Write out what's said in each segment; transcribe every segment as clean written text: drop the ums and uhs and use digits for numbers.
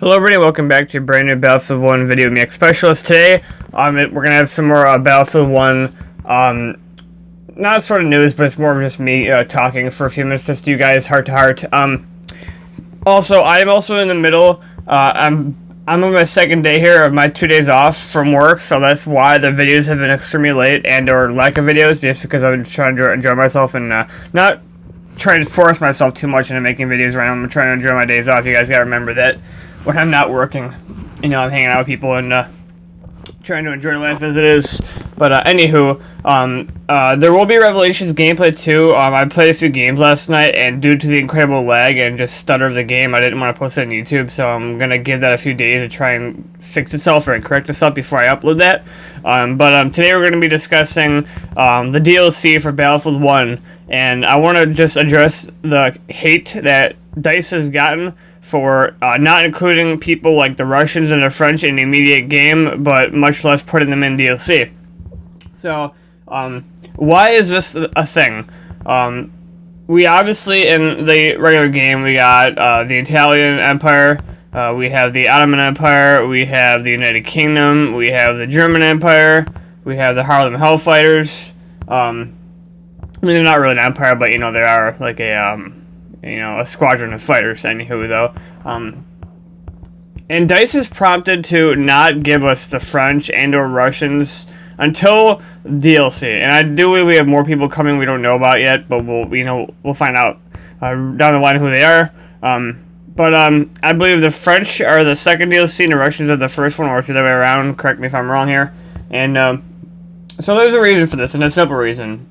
Hello everybody, welcome back to a brand new Battlefield 1 video with me, X Specialist. Today, we're gonna have some more Battlefield 1, not sort of news, but it's more of just me talking for a few minutes just to you guys, heart to heart. Also, I'm also in the middle, I'm on my second day here of my 2 days off from work, so that's why the videos have been extremely late and or lack of videos, just because I've been trying to enjoy myself and not trying to force myself too much into making videos right now. I'm trying to enjoy my days off. You guys gotta remember that when I'm not working, I'm hanging out with people and trying to enjoy life as it is. But anywho, there will be Revelations gameplay too. I played a few games last night, and due to the incredible lag and just stutter of the game, I didn't want to post it on YouTube, so I'm gonna give that a few days to try and fix itself or correct itself before I upload that. Today we're gonna be discussing the DLC for Battlefield 1, and I want to just address the hate that DICE has gotten for not including people like the Russians and the French in the immediate game, but much less putting them in DLC. So, why is this a thing? We obviously, in the regular game, we got the Italian Empire, we have the Ottoman Empire, we have the United Kingdom, we have the German Empire, we have the Harlem Hellfighters. I mean, they're not really an empire, but, they are like a squadron of fighters, anywho, though. And DICE is prompted to not give us the French and or Russians until DLC. And I do believe we have more people coming we don't know about yet, but we'll find out down the line who they are. I believe the French are the second DLC and the Russians are the first one, or it's the other way around. Correct me if I'm wrong here. And so there's a reason for this, and a simple reason.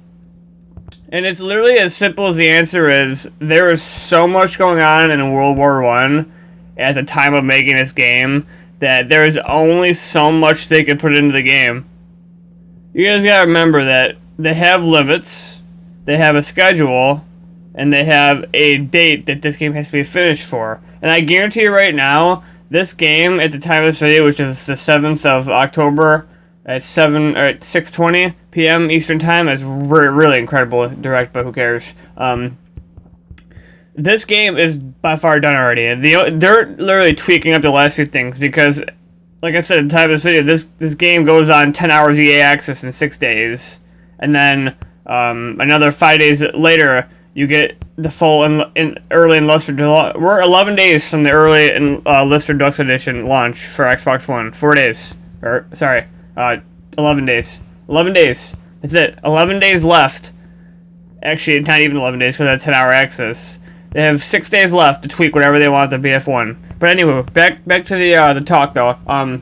And it's literally as simple as the answer is, there is so much going on in World War I at the time of making this game that there is only so much they can put into the game. You guys gotta remember that they have limits, they have a schedule, and they have a date that this game has to be finished for. And I guarantee you right now, this game at the time of this video, which is the 7th of October, at 6:20 p.m. Eastern Time. That's really incredible direct, but who cares? This game is by far done already. They're literally tweaking up the last few things because, like I said at the time of this video, this game goes on 10 hours EA access in 6 days, and then another 5 days later you get the full early enlisted. We're 11 days from the early enlisted deluxe edition launch for Xbox One. 4 days, 11 days. 11 days. That's it. 11 days left. Actually, not even 11 days because that's 10-hour access. They have 6 days left to tweak whatever they want with the BF1. But anyway, back to the talk though.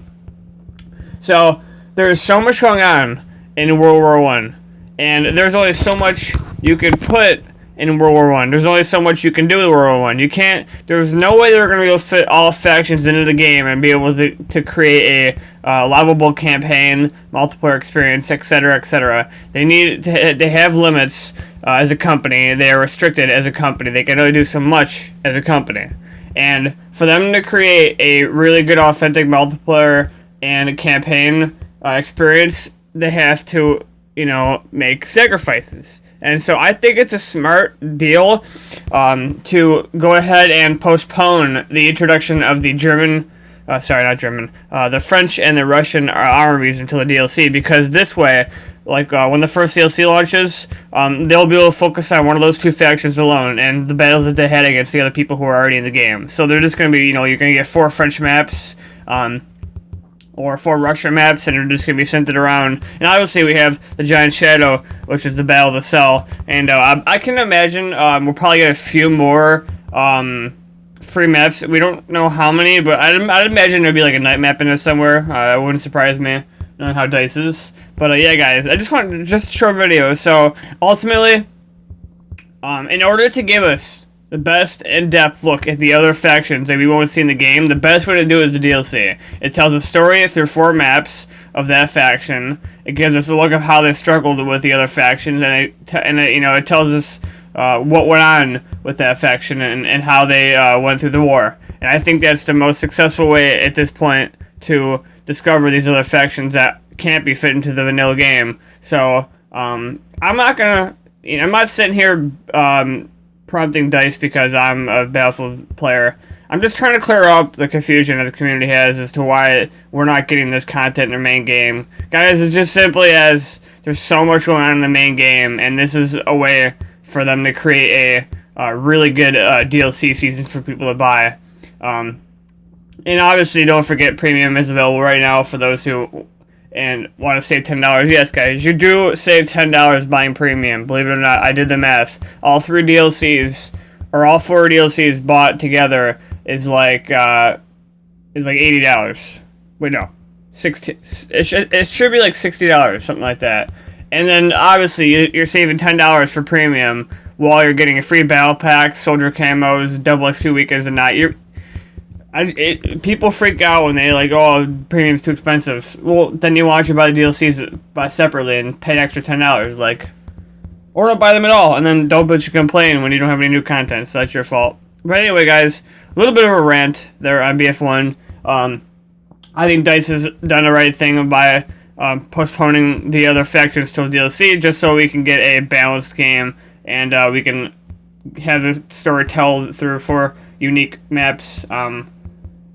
So there's so much going on in World War I, and there's only so much you can put in World War I. There's only so much you can do in World War I. You can't. There's no way they're going to be able to fit all factions into the game and be able to create a lovable campaign, multiplayer experience, etc., etc. They have limits as a company. They are restricted as a company. They can only do so much as a company. And for them to create a really good, authentic multiplayer and a campaign experience, they have to, make sacrifices. And so I think it's a smart deal to go ahead and postpone the introduction of the the French and the Russian armies until the DLC, because this way, when the first DLC launches, they'll be able to focus on one of those two factions alone and the battles that they had against the other people who are already in the game. So they're just going to be, you're going to get 4 French maps, or 4 Russian maps, and they're just going to be centered around. And obviously we have the Giant Shadow, which is the Battle of the Cell. And I can imagine we'll probably get a few more free maps. We don't know how many, but I'd imagine there'd be like a night map in there somewhere. It wouldn't surprise me, knowing how DICE is. But yeah, guys, I just wanted just a short video. So ultimately, in order to give us the best in-depth look at the other factions that we won't see in the game, the best way to do it is the DLC. It tells a story through 4 maps of that faction. It gives us a look of how they struggled with the other factions, and it tells us what went on with that faction and how they went through the war. And I think that's the most successful way at this point to discover these other factions that can't be fit into the vanilla game. So I'm not sitting here prompting DICE because I'm a Battlefield player. I'm just trying to clear up the confusion that the community has as to why we're not getting this content in the main game. Guys, it's just simply as there's so much going on in the main game, and this is a way for them to create a really good DLC season for people to buy. And obviously, don't forget, Premium is available right now for those who want to save $10. Yes, guys, you do save $10 buying Premium. Believe it or not, I did the math. All 3 DLCs, or all 4 DLCs bought together is like $80. Wait, no, 16. It should be like $60, something like that. And then obviously you're saving $10 for Premium while you're getting a free battle pack, soldier camos, double XP weekends, and not. People freak out when they like, oh, Premium's too expensive. Well, then you want to buy the DLCs separately and pay an extra $10, like, or don't buy them at all, and then don't bitch and complain when you don't have any new content. So that's your fault. But anyway, guys, a little bit of a rant there on BF1. I think DICE has done the right thing by postponing the other factions to DLC, just so we can get a balanced game and we can have the story told through 4 unique maps.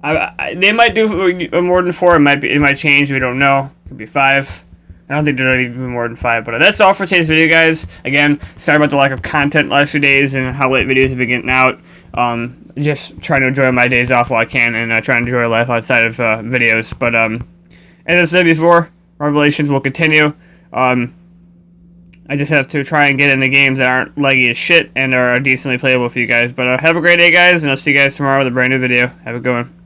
They might do more than 4. It might change. We don't know. It could be 5. I don't think they're going to be more than 5. But that's all for today's video, guys. Again, sorry about the lack of content last few days and how late videos have been getting out. Just trying to enjoy my days off while I can, and trying to enjoy life outside of videos. But as I said before, Revelations will continue. I just have to try and get into games that aren't laggy as shit and are decently playable for you guys. But have a great day, guys, and I'll see you guys tomorrow with a brand new video. Have a good one.